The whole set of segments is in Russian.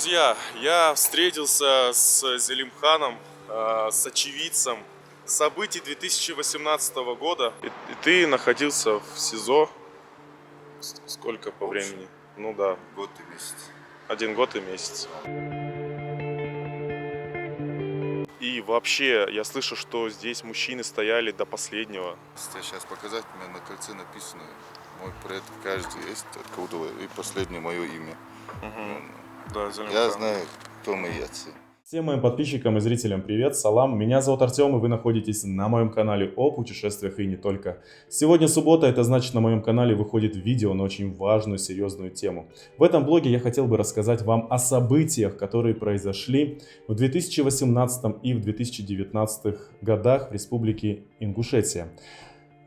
Друзья, я встретился с Зелимханом, с очевидцем событий 2018 года. И ты находился в СИЗО сколько по времени? Ну да, Год и месяц. 1 год и месяц. И вообще, я слышу, что здесь мужчины стояли до последнего. Если сейчас показать, у меня на кольце написано мой предок, каждый есть откуда и последнее мое имя. Да, Я Зелимхан. знаю, кто мои отцы. Всем моим подписчикам и зрителям привет, салам, меня зовут Артем, и вы находитесь на моем канале о путешествиях и не только. Сегодня суббота, это значит, на моем канале выходит видео на очень важную, серьезную тему. В этом блоге я хотел бы рассказать вам о событиях, которые произошли в 2018 и в 2019 годах в Республике Ингушетия.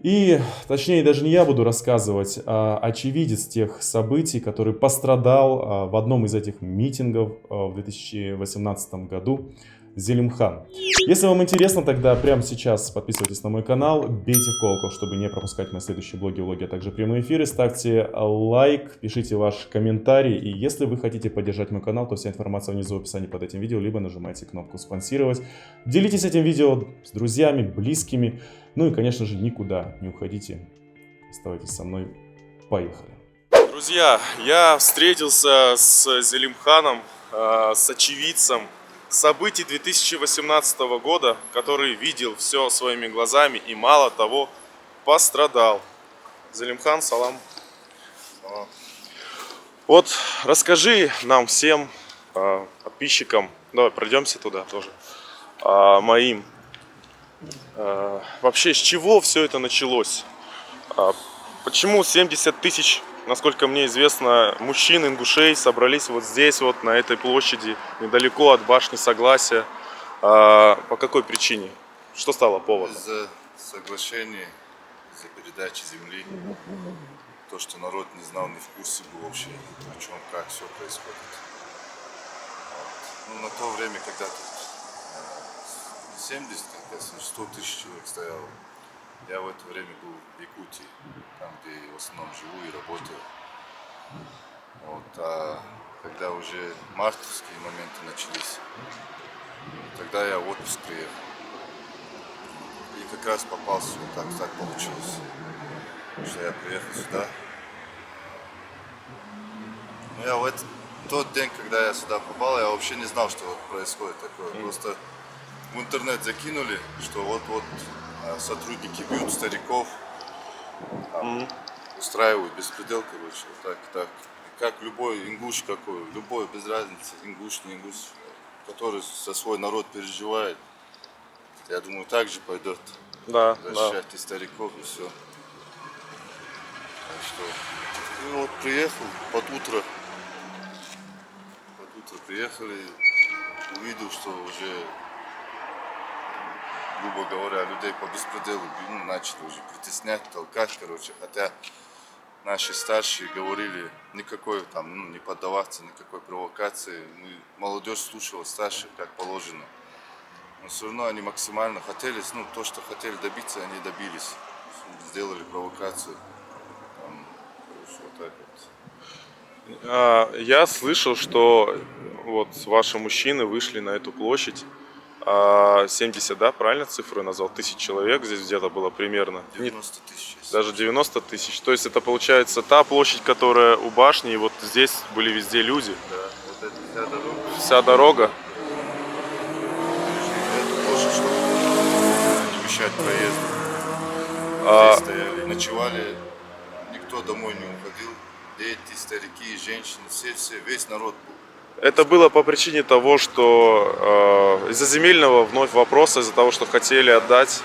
И, точнее, даже не я буду рассказывать, а очевидец тех событий, который пострадал в одном из этих митингов в 2018 году, Зелимхан. Если вам интересно, тогда прямо сейчас подписывайтесь на мой канал, бейте в колокол, чтобы не пропускать мои следующие влоги, а также прямые эфиры. Ставьте лайк, пишите ваш комментарий. И если вы хотите поддержать мой канал, то вся информация внизу в описании под этим видео, либо нажимайте кнопку «Спонсировать». Делитесь этим видео с друзьями, близкими. Ну и, конечно же, никуда не уходите. Оставайтесь со мной. Поехали. Друзья, я встретился с Зелимханом, с очевидцем событий 2018 года, который видел все своими глазами и, мало того, пострадал. Зелимхан, салам. Вот расскажи нам всем, подписчикам, давай пройдемся туда тоже, моим, вообще с чего все это началось? Почему 70 тысяч, насколько мне известно, мужчин, ингушей собрались вот здесь, вот на этой площади, недалеко от башни Согласия? По какой причине? Что стало поводом? Из-за соглашения, из-за передачи земли, то, что народ не знал, не в курсе был вообще, о чем, как все происходит. Ну, на то время, когда тут 70, когда 100 тысяч человек стояло, я в это время был в Якутии, там, где я в основном живу и работаю. Вот, а когда уже мартовские моменты начались, тогда я в отпуск приехал. И как раз попался, вот так получилось, что я приехал сюда. Но я в тот день, когда я сюда попал, я вообще не знал, что происходит такое. Просто в интернет закинули, что вот-вот сотрудники бьют стариков, там, устраивают беспредел, короче, вот так. Как любой ингуш какой, любой, без разницы, ингуш, не ингуш, который за свой народ переживает, я думаю, так же пойдет защищать и стариков, и все. Так что, и вот приехал под утро приехали, увидел, что уже, грубо говоря, людей по беспределу начали уже притеснять, толкать, короче, хотя наши старшие говорили никакой там, не поддаваться никакой провокации, молодежь слушала старших как положено, но все равно они максимально хотели, то, что хотели добиться, они добились, сделали провокацию, там, короче, вот так вот. Я слышал, что вот ваши мужчины вышли на эту площадь, 70, да, правильно цифру я назвал, тысяч человек здесь где-то было примерно? 90 тысяч. Даже 90 тысяч. То есть это получается та площадь, которая у башни, и вот здесь были везде люди. Да, вот это вся дорога. Вся дорога. Это тоже, чтобы не мешать проезду. Здесь стояли, ночевали, никто домой не уходил. Дети, старики, женщины, все, весь народ был. Это было по причине того, что из-за земельного вновь вопроса, из-за того, что хотели отдать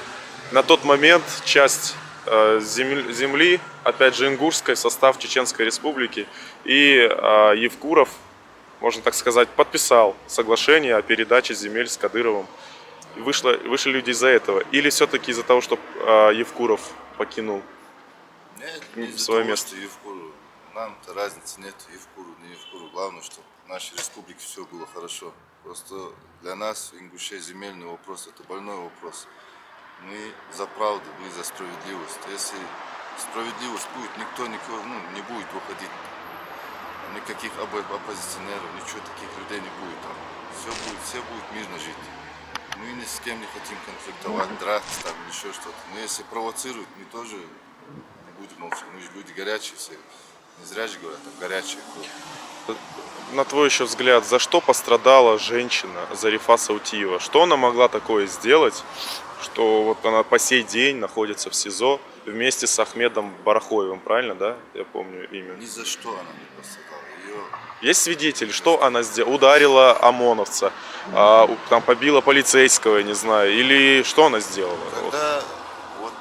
на тот момент часть земли, опять же ингушской, в состав Чеченской Республики. И Евкуров, можно так сказать, подписал соглашение о передаче земель с Кадыровым. И вышли люди из-за этого. Или все-таки из-за того, что Евкуров покинул свое место? Евкуру. Нам-то разницы нет, Евкуру, не Евкуру. Главное, чтобы в нашей республике все было хорошо. Просто для нас, ингушей, земельный вопрос – это больной вопрос. Мы за правду, мы за справедливость. Если справедливость будет, никто не будет выходить никаких оппозиционеров, ничего таких людей не будет там. Все будут мирно жить. Мы ни с кем не хотим конфликтовать, драться там, или еще что-то. Но если провоцируют, мы тоже не будем молчать. Мы же люди горячие все. Не зря же говорят, там горячая кровь. На твой еще взгляд, за что пострадала женщина Зарифа Саутиева? Что она могла такое сделать, что вот она по сей день находится в СИЗО вместе с Ахмедом Барахоевым, правильно, да? Я помню имя. Ни за что она не пострадала. Ее Есть свидетель, что она сделала? Ударила ОМОНовца, там побила полицейского, я не знаю, или что она сделала? Вот. когда вот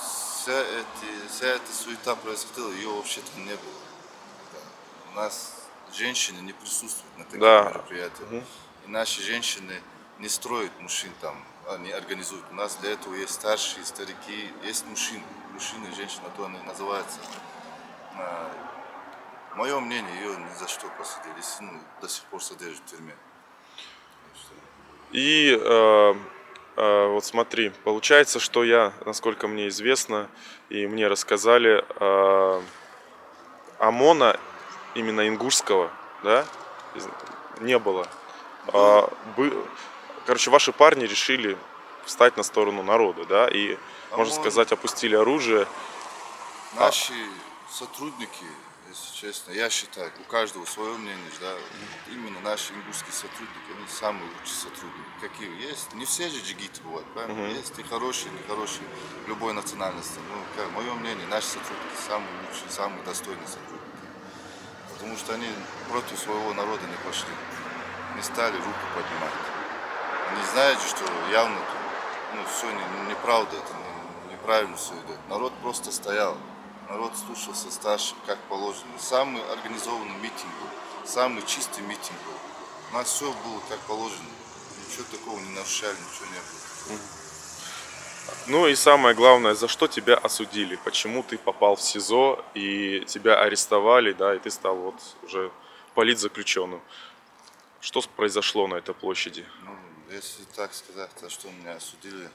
вся эта суета происходила, ее вообще-то не было. Да. У нас женщины не присутствуют на таких Да. мероприятиях. И наши женщины не строят мужчин там, не организуют. У нас для этого есть старшие, старики, есть мужчины. Мужчины и женщины, а то они называются. Мое мнение, ее ни за что посадили. До сих пор содержат в тюрьме. И вот смотри, получается, что я, насколько мне известно, и мне рассказали, ОМОНа именно ингушского, да, не было. Короче, ваши парни решили встать на сторону народа, да, и, можно ОМОН- сказать, опустили оружие. Наши сотрудники, если честно, я считаю, у каждого свое мнение, да, именно наши ингушские сотрудники, они самые лучшие сотрудники. Какие есть? Не все же джигиты бывают, правильно? Есть и хорошие, и нехорошие, любой национальности. Ну, мое мнение, наши сотрудники самые лучшие, самые достойные сотрудники. Потому что они против своего народа не пошли, не стали руку поднимать. Они знают, что явно все неправда, это неправильно все идет. Народ просто стоял. Народ слушался старших, как положено. Самый организованный митинг был, самый чистый митинг был. У нас все было как положено. Ничего такого не нарушали, ничего не было. Ну и самое главное, за что тебя осудили? Почему ты попал в СИЗО и тебя арестовали, да, и ты стал вот уже политзаключенным? Что произошло на этой площади? Ну, если так сказать, за что меня осудили,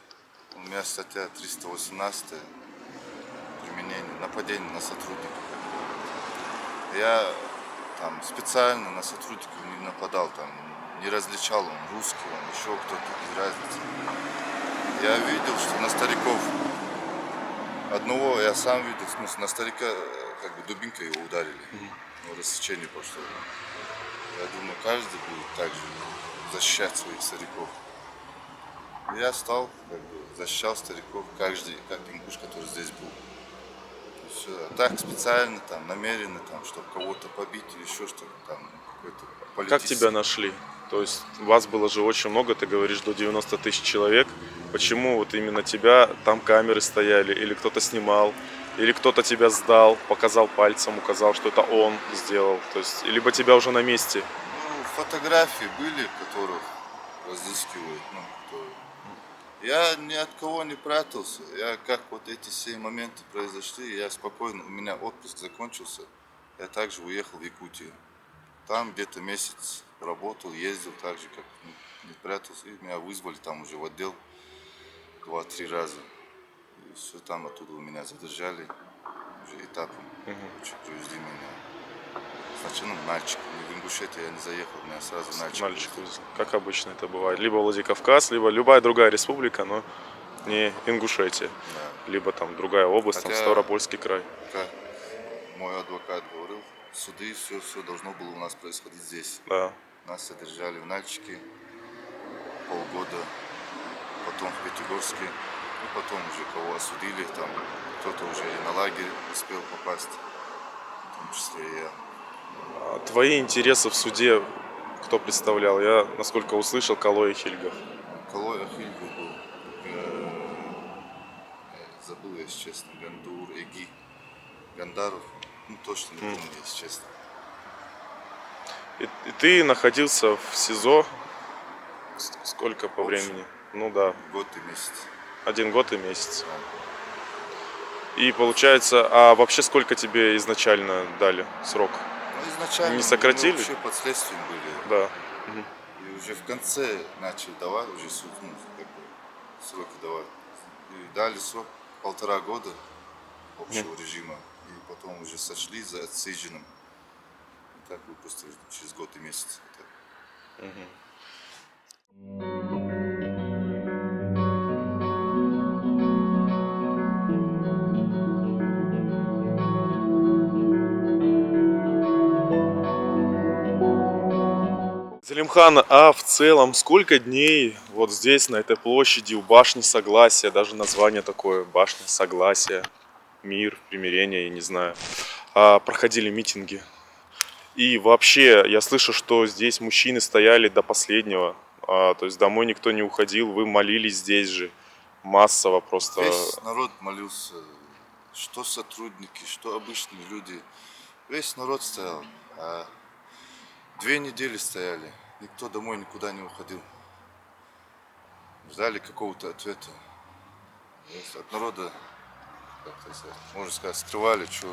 у меня статья 318 применение, нападение на сотрудников. Я там специально на сотрудников не нападал, там не различал, он русский, он еще кто-то, без разницы. Я видел, что на стариков, одного я сам видел, в смысле, на старика как бы дубинкой его ударили, рассечение пошло. Я думаю, каждый будет так же защищать своих стариков. Я стал, как бы, защищал стариков, каждый, как ингуш, который здесь был. И все. А так специально, там, намеренно, там, чтобы кого-то побить или еще что-то, там, какой-то Как политический. тебя нашли? То есть вас было же очень много, ты говоришь, до 90 тысяч человек. Почему вот именно тебя, там камеры стояли, или кто-то снимал, или кто-то тебя сдал, показал пальцем, указал, что это он сделал. То есть, либо тебя уже на месте. Ну, фотографии были, которых разыскивают, которые... Я ни от кого не прятался. Я как вот эти все моменты произошли, я спокойно, у меня отпуск закончился, я также уехал в Якутию. Там где-то месяц работал, ездил так же, как не прятался. И меня вызвали там уже в отдел 2-3 раза. И все там оттуда у меня задержали уже этапом. Привезли меня. Сначала Нальчик. В Ингушетию я не заехал, меня сразу Нальчик. Мальчик, как обычно это бывает. Либо Владикавказ, либо любая другая республика, но не Ингушетия. Да. Либо там другая область, там Хотя- Ставропольский край. Как мой адвокат говорил, суды, все должно было у нас происходить здесь. Да. Нас содержали в Нальчике полгода, потом в Пятигорске, и потом уже кого осудили, там кто-то уже и на лагерь успел попасть, в том числе и я. А твои интересы в суде кто представлял? Я, насколько услышал, Калой Хильгов. Калой Ахильгов был, забыл, если честно, Гандур, Эги, Гандаров, точно не помню, если честно. И ты находился в СИЗО сколько по Общем. времени? Ну да, Год и месяц. 1 год и месяц. И получается, а вообще сколько тебе изначально дали срок? Ну, изначально Не сократили? мы вообще под следствием были. Да. И уже в конце начали давать, уже суд, как бы, сроки давать. И дали срок 1,5 года общего режима. И потом уже сошли за отсиженным. так вы просто через год и месяц. Так. Залимхан, а в целом сколько дней вот здесь, на этой площади, у башни Согласия, даже название такое, башня Согласия, мир, примирение, я не знаю, проходили митинги? И вообще, я слышу, что здесь мужчины стояли до последнего, то есть домой никто не уходил, вы молились здесь же, массово просто. Весь народ молился, что сотрудники, что обычные люди. Весь народ стоял. 2 недели стояли, никто домой никуда не уходил. Ждали какого-то ответа. То есть от народа, как сказать, можно сказать, скрывали, что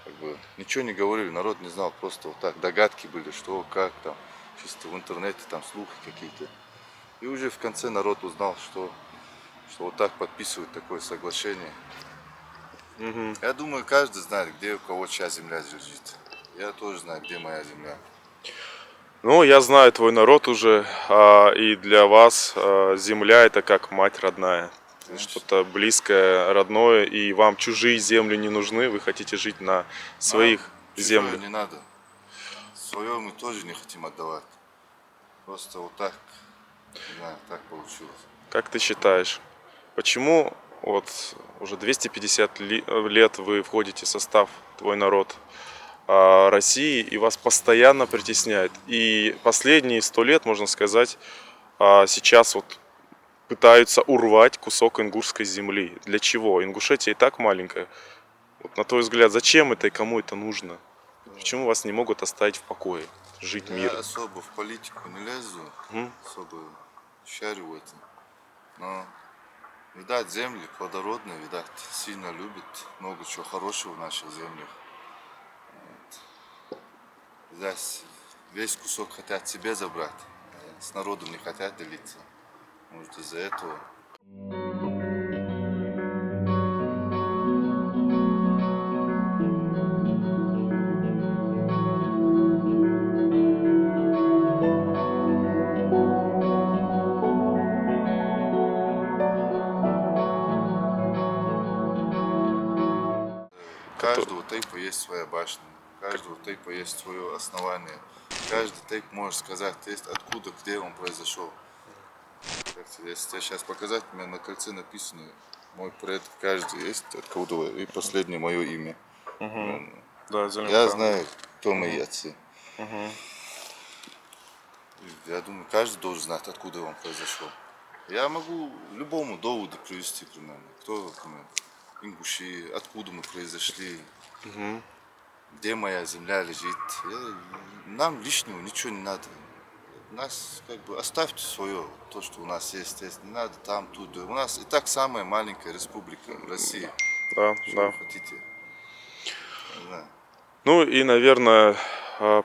как бы ничего не говорили, народ не знал, просто вот так догадки были, что, как там, чисто в интернете там слухи какие-то. И уже в конце народ узнал, что вот так подписывают такое соглашение. Я думаю, каждый знает, где у кого чья земля лежит. Я тоже знаю, где моя земля. Ну, я знаю твой народ уже, и для вас земля это как мать родная. Что-то близкое, родное, и вам чужие земли не нужны, вы хотите жить на своих землях. Не надо. Свое мы тоже не хотим отдавать. Просто вот так, не знаю, так получилось. Как ты считаешь, почему вот уже 250 лет вы входите в состав, твой народ, России, и вас постоянно притесняют? И последние 100 лет, можно сказать, сейчас вот пытаются урвать кусок ингушской земли. Для чего? Ингушетия и так маленькая. Вот на твой взгляд, зачем это и кому это нужно? Почему вас не могут оставить в покое, жить мирно? Я особо в политику не лезу, особо шарю в этом. Но, видать, земли плодородные, видать, сильно любят, много чего хорошего в наших землях. Вот. Видать, весь кусок хотят себе забрать, а с народом не хотят делиться. Может, из-за этого. У каждого тейпа есть своя башня, у каждого тейпа есть свое основание. Каждый тейп может сказать, есть откуда, где он произошел. Если тебе сейчас показать, у меня на кольце написано мой предок, каждый есть откуда, и последнее мое имя. Да, Я знаю, кто мои отцы. Я думаю, каждый должен знать, откуда он произошел. Я могу любому доводу привести, примерно. Кто, например, ингуши, откуда мы произошли, где моя земля лежит. Нам лишнего ничего не надо. Нас как бы оставьте свое, то, что у нас есть, не надо там, тут. У нас и так самая маленькая республика в России. Да, Что да. вы хотите? Не знаю. Ну и, наверное,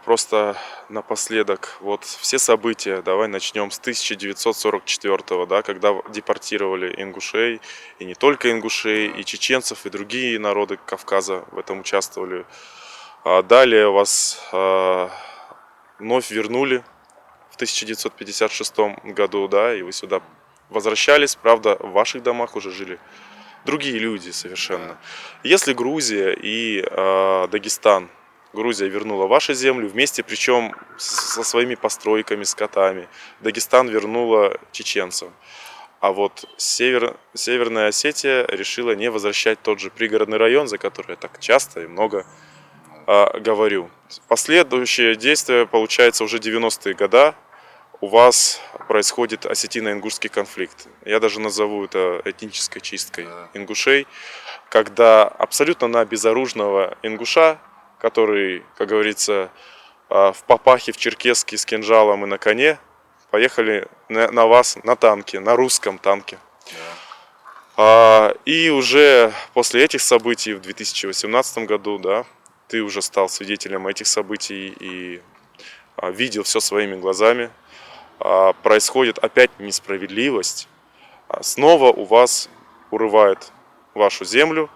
просто напоследок, вот все события, давай начнем с 1944, да, когда депортировали ингушей, и не только ингушей, и чеченцев, и другие народы Кавказа в этом участвовали. Далее вас вновь вернули в 1956 году, да, и вы сюда возвращались, правда, в ваших домах уже жили другие люди совершенно. Если Грузия и Дагестан, Грузия вернула ваши земли вместе, причем со своими постройками, скотами, Дагестан вернула чеченцам. А вот Северная Осетия решила не возвращать тот же пригородный район, за который я так часто и много говорю. Последующие действия, получается, уже 90-е годы. У вас происходит осетино-ингушский конфликт. Я даже назову это этнической чисткой ингушей, когда абсолютно на безоружного ингуша, который, как говорится, в папахе, в черкеске с кинжалом и на коне, поехали на вас на танке, на русском танке. И уже после этих событий в 2018 году, да, ты уже стал свидетелем этих событий и видел все своими глазами. Происходит опять несправедливость. Снова у вас урывают вашу землю,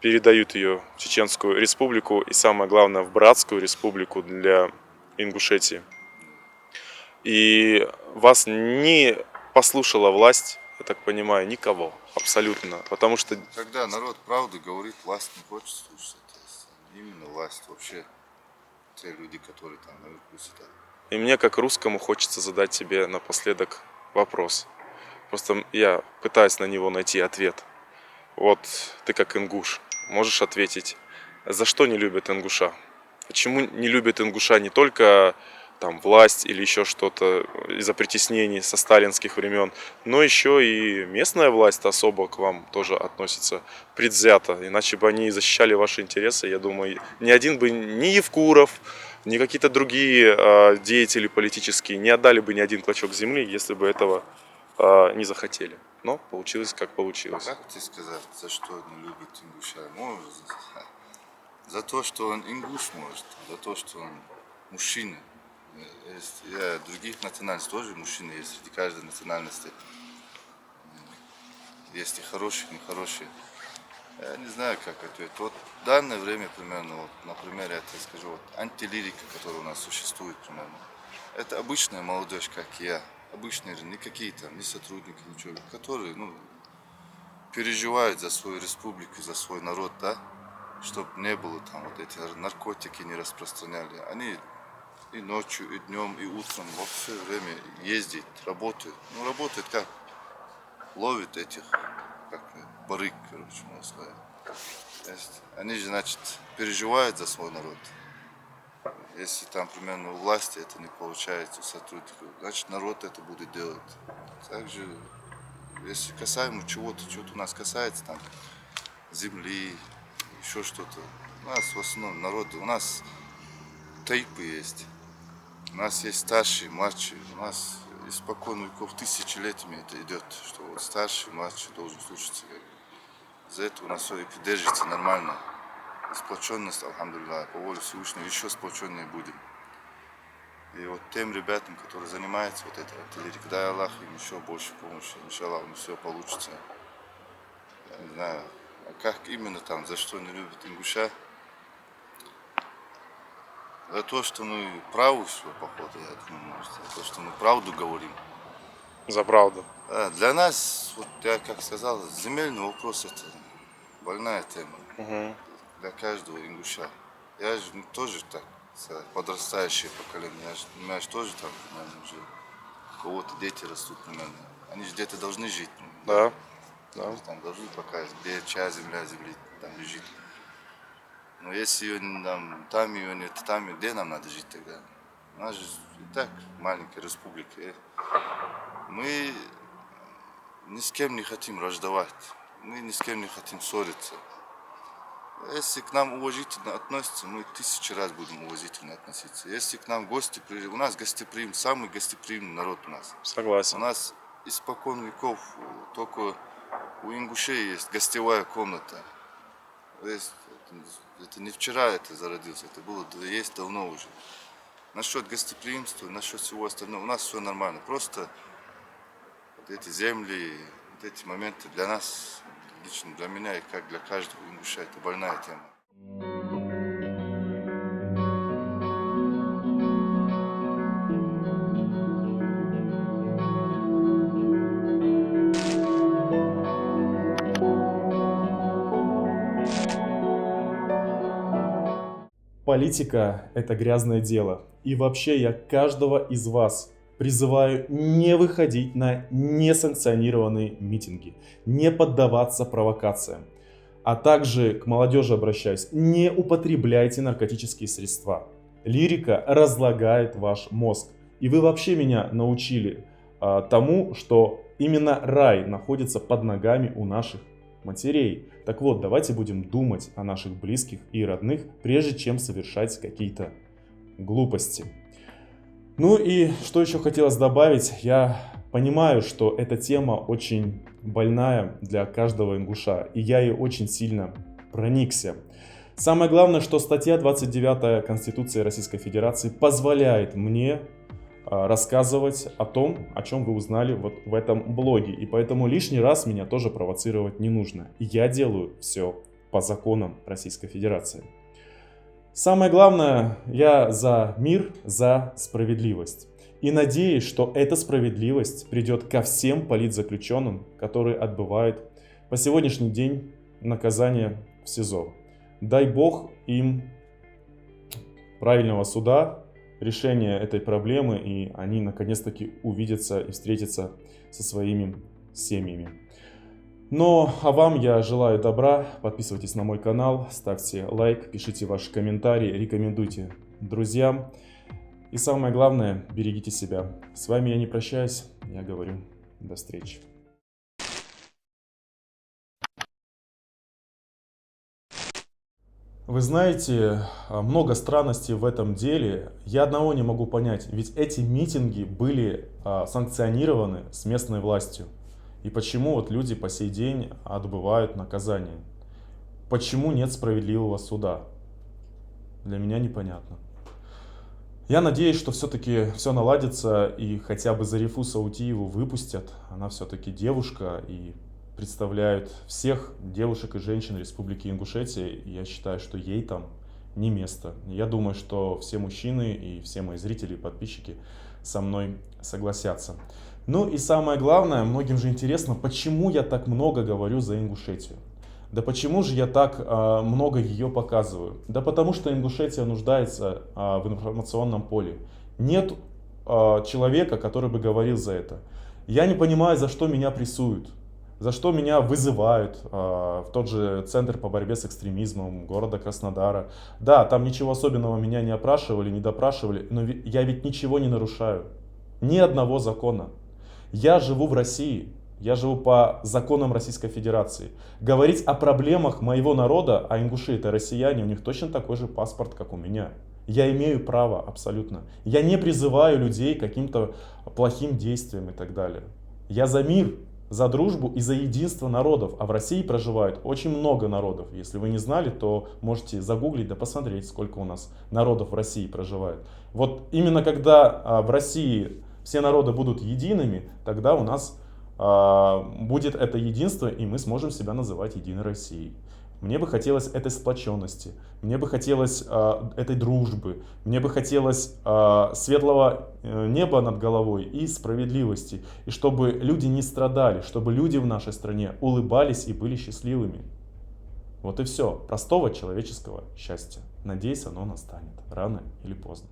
передают ее в Чеченскую республику и, самое главное, в братскую республику для Ингушетии. И вас не послушала власть, я так понимаю, никого, абсолютно, потому что... Когда народ правду говорит, власть не хочет слушать. Именно власть вообще, те люди, которые там наверху сидят. И мне, как русскому, хочется задать тебе напоследок вопрос. Просто я пытаюсь на него найти ответ. Вот ты как ингуш можешь ответить, за что не любят ингуша? Почему не любят ингуша не только там власть или еще что-то из-за притеснений со сталинских времен, но еще и местная власть особо к вам тоже относится предвзято. Иначе бы они защищали ваши интересы, я думаю, ни один бы, ни Евкуров, ни какие-то другие деятели политические не отдали бы ни один клочок земли, если бы этого не захотели. Но получилось, как получилось. Как тебе сказать, за что не любит ингуша? Может, за то, что он ингуш, может, за то, что он мужчина. Я других национальностей тоже мужчины есть среди каждой национальности. Есть и хорошие, и нехорошие. Я не знаю, как ответить. Вот в данное время, примерно, вот, на примере это скажу, вот, антилирика, которая у нас существует, примерно. Это обычная молодежь, как и я. Обычные, не какие-то, не сотрудники, ничего, которые, переживают за свою республику, за свой народ, да, чтобы не было там вот эти наркотики не распространяли. Они и ночью, и днем, и утром во все время ездят, работают. Работают как? Ловят этих, как барыг, короче, можно сказать. Они же, значит, переживают за свой народ. Если там примерно у власти это не получается, у сотрудников, значит народ это будет делать. Также, если касаемо чего-то, что-то у нас касается, там, земли, еще что-то. У нас в основном народ, у нас тайпы есть. У нас есть старшие, младшие. У нас испокон веков тысячелетиями это идет, что вот старший, младший должен слушаться. За это у нас все и держится нормально. Сплоченность, алхамдулилlah, по воле Всевышнего, еще сплоченнее будем. И вот тем ребятам, которые занимаются вот этой артиллерией, дай Аллах им еще больше помощи, иншаллах, у них все получится. Я не знаю, а как именно там, за что не любят ингуша? За то, что мы правы, все, походу, я думаю, за то, что мы правду говорим. За правду. Для нас, вот я как сказал, земельный вопрос это больная тема. Для каждого ингуша. Я же тоже так, подрастающее поколение. У меня же тоже там, наверное, уже у кого-то дети растут, наверное. Они же где-то должны жить. Да. Там должны показать, где чья земля там лежит. Но если ее там ее нет, там где нам надо жить тогда? У нас же и так маленькая республика. Мы ни с кем не хотим враждовать. Мы ни с кем не хотим ссориться. Если к нам уважительно относятся, мы 1000 раз будем уважительно относиться. Если к нам гости приезжают, у нас гостеприимный, самый гостеприимный народ у нас. Согласен. У нас испокон веков только у ингушей есть гостевая комната. Это не вчера это зародилось, это было есть давно уже. Насчет гостеприимства, насчет всего остального, у нас все нормально. Просто вот эти земли, вот эти моменты для нас, лично для меня и как для каждого ингуша, это больная тема. Политика – это грязное дело. И вообще я каждого из вас призываю не выходить на несанкционированные митинги, не поддаваться провокациям. А также к молодежи обращаюсь, не употребляйте наркотические средства. Лирика разлагает ваш мозг. И вы вообще меня научили тому, что именно рай находится под ногами у наших матерей. Так вот, давайте будем думать о наших близких и родных, прежде чем совершать какие-то глупости. Ну и что еще хотелось добавить, я понимаю, что эта тема очень больная для каждого ингуша, и я ей очень сильно проникся. Самое главное, что статья 29 Конституции Российской Федерации позволяет мне рассказывать о том, о чем вы узнали вот в этом блоге. И поэтому лишний раз меня тоже провоцировать не нужно. Я делаю все по законам Российской Федерации. Самое главное, я за мир, за справедливость. И надеюсь, что эта справедливость придет ко всем политзаключенным, которые отбывают по сегодняшний день наказание в СИЗО. Дай Бог им правильного суда, решения этой проблемы, и они наконец-таки увидятся и встретятся со своими семьями. Но а вам я желаю добра, подписывайтесь на мой канал, ставьте лайк, пишите ваши комментарии, рекомендуйте друзьям. И самое главное, берегите себя. С вами я не прощаюсь, я говорю до встречи. Вы знаете, много странностей в этом деле. Я одного не могу понять, ведь эти митинги были санкционированы с местной властью. И почему вот люди по сей день отбывают наказание? Почему нет справедливого суда? Для меня непонятно. Я надеюсь, что все-таки все наладится и хотя бы Зарифу Саутиеву выпустят. Она все-таки девушка и представляет всех девушек и женщин Республики Ингушетия. И я считаю, что ей там не место. Я думаю, что все мужчины и все мои зрители и подписчики со мной согласятся. Ну и самое главное, многим же интересно, почему я так много говорю за Ингушетию. Да почему же я так много ее показываю? Да потому что Ингушетия нуждается в информационном поле. Нет человека, который бы говорил за это. Я не понимаю, за что меня прессуют, за что меня вызывают в тот же Центр по борьбе с экстремизмом города Краснодара. Да, там ничего особенного меня не опрашивали, не допрашивали, но я ведь ничего не нарушаю. Ни одного закона. Я живу в России. Я живу по законам Российской Федерации. Говорить о проблемах моего народа, а ингуши это россияне, у них точно такой же паспорт, как у меня. Я имею право абсолютно. Я не призываю людей к каким-то плохим действиям и так далее. Я за мир, за дружбу и за единство народов. А в России проживает очень много народов. Если вы не знали, то можете загуглить да посмотреть, сколько у нас народов в России проживает. Вот именно когда в России все народы будут едиными, тогда у нас будет это единство, и мы сможем себя называть Единой Россией. Мне бы хотелось этой сплоченности, мне бы хотелось этой дружбы, мне бы хотелось светлого неба над головой и справедливости, и чтобы люди не страдали, чтобы люди в нашей стране улыбались и были счастливыми. Вот и все. Простого человеческого счастья. Надеюсь, оно настанет рано или поздно.